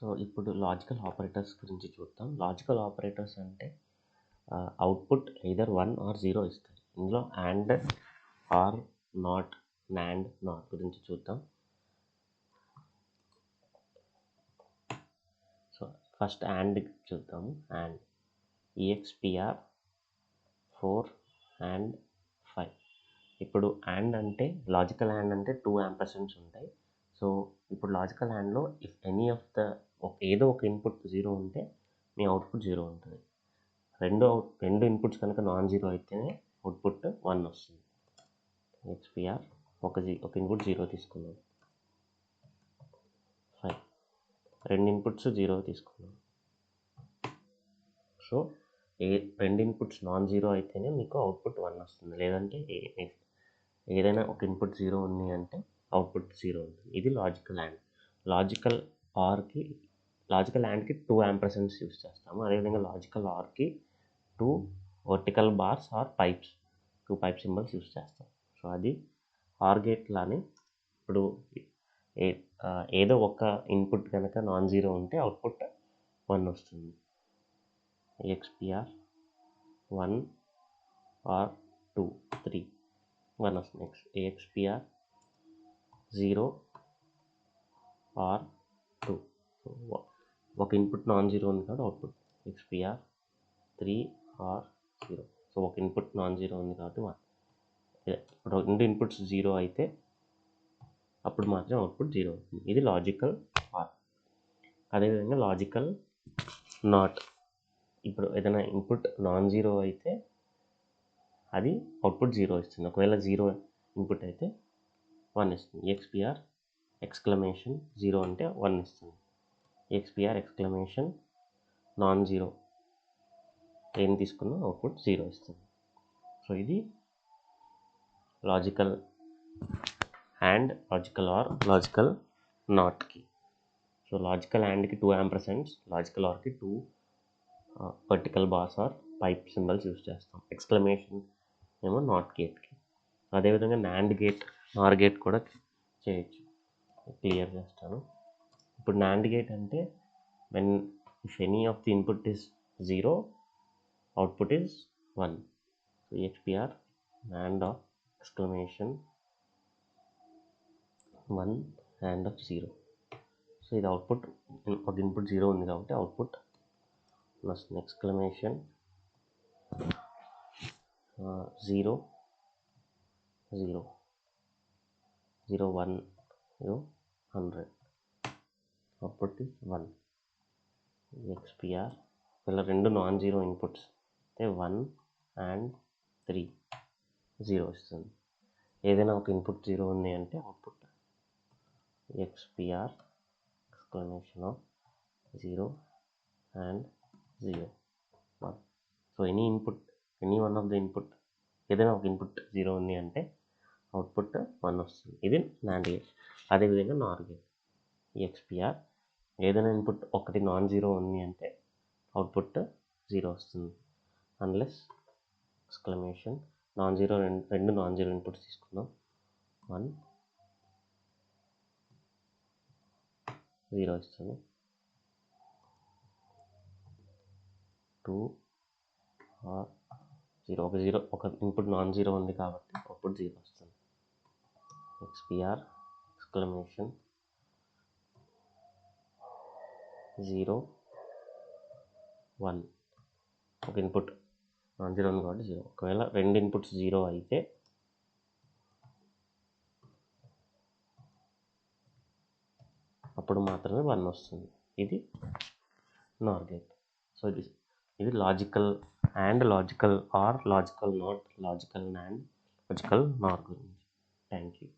So ఇప్పుడు logical operators గురించి చూద్దాం. లాజికల్ ఆపరేటర్స్ అంటే అవుట్పుట్ ఎయిదర్ 1 ఆర్ 0 ఇస్తాయి. ఇందులో and, or, not, nand, not గురించి చూద్దాం. సో ఫస్ట్ అండ్ చూద్దాము. And EXPR 4 and 5. ఇప్పుడు అండ్ అంటే లాజికల్ అండ్ అంటే 2 యాంపర్సెంట్స్ ఉంటాయి. సో ఇప్పుడు లాజికల్ అండ్లో ఇఫ్ ఎనీ ఆఫ్ ద ఏదో ఒక ఇన్పుట్ 0 ఉంటే మీ అవుట్పుట్ 0 ఉంటుంది. రెండు ఇన్పుట్స్ కనుక నాన్ జీరో అయితేనే అవుట్పుట్ 1 వస్తుంది. EXPR ఒక ఇన్పుట్ 0 తీసుకున్నాం, 5 రెండు ఇన్పుట్స్ 0 తీసుకున్నాం. సో రెండు ఇన్పుట్స్ నాన్ జీరో అయితేనే మీకు అవుట్పుట్ 1 వస్తుంది. లేదంటే ఏదైనా ఒక ఇన్పుట్ 0 ఉంది అంటే అవుట్పుట్ 0 ఉంటుంది. ఇది లాజికల్ అండ్. లాజికల్ యాండ్కి 2 యాంపర్సెంట్స్ యూస్ చేస్తాము. అదేవిధంగా లాజికల్ ఆర్కి 2 vertical bars or pipes, 2 pipe symbols use చేస్తాం. సో అది ఆర్ గేట్ లానే. ఇప్పుడు ఏదో ఒక ఇన్పుట్ కనుక నాన్ జీరో ఉంటే అవుట్పుట్ 1 వస్తుంది. EXPR 1 ఆర్ 2, 3, 1 వస్తుంది. Next EXPR 0 or 2. ఒక ఇన్పుట్ నాన్ జీరో ఉంది కాబట్టి అవుట్పుట్ EXPR 3 ఆర్ 0. సో ఒక ఇన్పుట్ నాన్ జీరో ఉంది కాబట్టి 1. ఇప్పుడు రెండు ఇన్పుట్స్ 0 అయితే అప్పుడు మాత్రం అవుట్పుట్ 0 అవుతుంది. ఇది లాజికల్ ఆర్. అదేవిధంగా లాజికల్ నాట్. ఇప్పుడు ఏదైనా ఇన్పుట్ నాన్ జీరో అయితే అది అవుట్పుట్ 0 ఇస్తుంది. ఒకవేళ 0 ఇన్పుట్ అయితే 1 ఇస్తుంది. EXPR ఎక్స్క్లమేషన్ 0 అంటే 1 ఇస్తుంది. EXPR ఎక్స్క్లమేషన్ నాన్ జీరో ఏం తీసుకున్నా అవుట్పుట్ 0 ఇస్తుంది. సో ఇది logical and, logical or, logical నాట్కి. సో లాజికల్ అండ్కి 2 యాంపర్సెంట్స్, లాజికల్ ఆర్కి 2 vertical bars or pipe symbols use చేస్తాం. ఎక్స్క్లమేషన్ ఏమో నాట్ గేట్కి. అదేవిధంగా నాండ్ గేట్, నార్ గేట్ కూడా చేయొచ్చు. క్లియర్ చేస్తాను. ఇప్పుడు నాండ్ గేట్ అంటే when if any of the input is 0, output is 1. So EXPR NAND of exclamation 1 and of 0. So ఇది అవుట్పుట్, ఒక ఇన్పుట్ 0 ఉంది కాబట్టి అవుట్పుట్ వస్తుంది. Exclamation 0 0 0 1 0 100, output is 1. EXPR ఇలా రెండు నాన్ జీరో ఇన్పుట్స్ అయితే 1 అండ్ 3 0 వస్తుంది. ఏదైనా ఒక ఇన్పుట్ 0 ఉంది అంటే output EXPR exclamation of 0 and 0 1. So any one of the input, ఏదైనా ఒక ఇన్పుట్ 0 ఉంది అంటే అవుట్పుట్ 1 వస్తుంది. ఇది నాండ్ గేట్. అదేవిధంగా నార్ గేట్. EXPR ఏదైనా ఇన్పుట్ ఒకటి నాన్ జీరో ఉంది అంటే అవుట్పుట్ 0 వస్తుంది. అన్లెస్ ఎక్స్క్లమేషన్ నాన్ జీరో, రెండు నాన్ జీరో ఇన్పుట్స్ తీసుకుందాం. 1 0 ఇస్తుంది. 2 ఆర్ 0, ఒక ఇన్పుట్ నాన్ జీరో ఉంది కాబట్టి అవుట్పుట్ 0 వస్తుంది. EXPR ఎక్స్క్లమేషన్ 0 1, ఒక ఇన్పుట్ నాన్ జీరో ఉంది కాబట్టి 0. ఒకవేళ రెండు ఇన్పుట్స్ 0 అయితే అప్పుడు మాత్రమే 1 వస్తుంది. ఇది నార్ గేట్. సో ఇది logical and, logical or, logical not, logical NAND, logical నార్ గురించి. Thank you.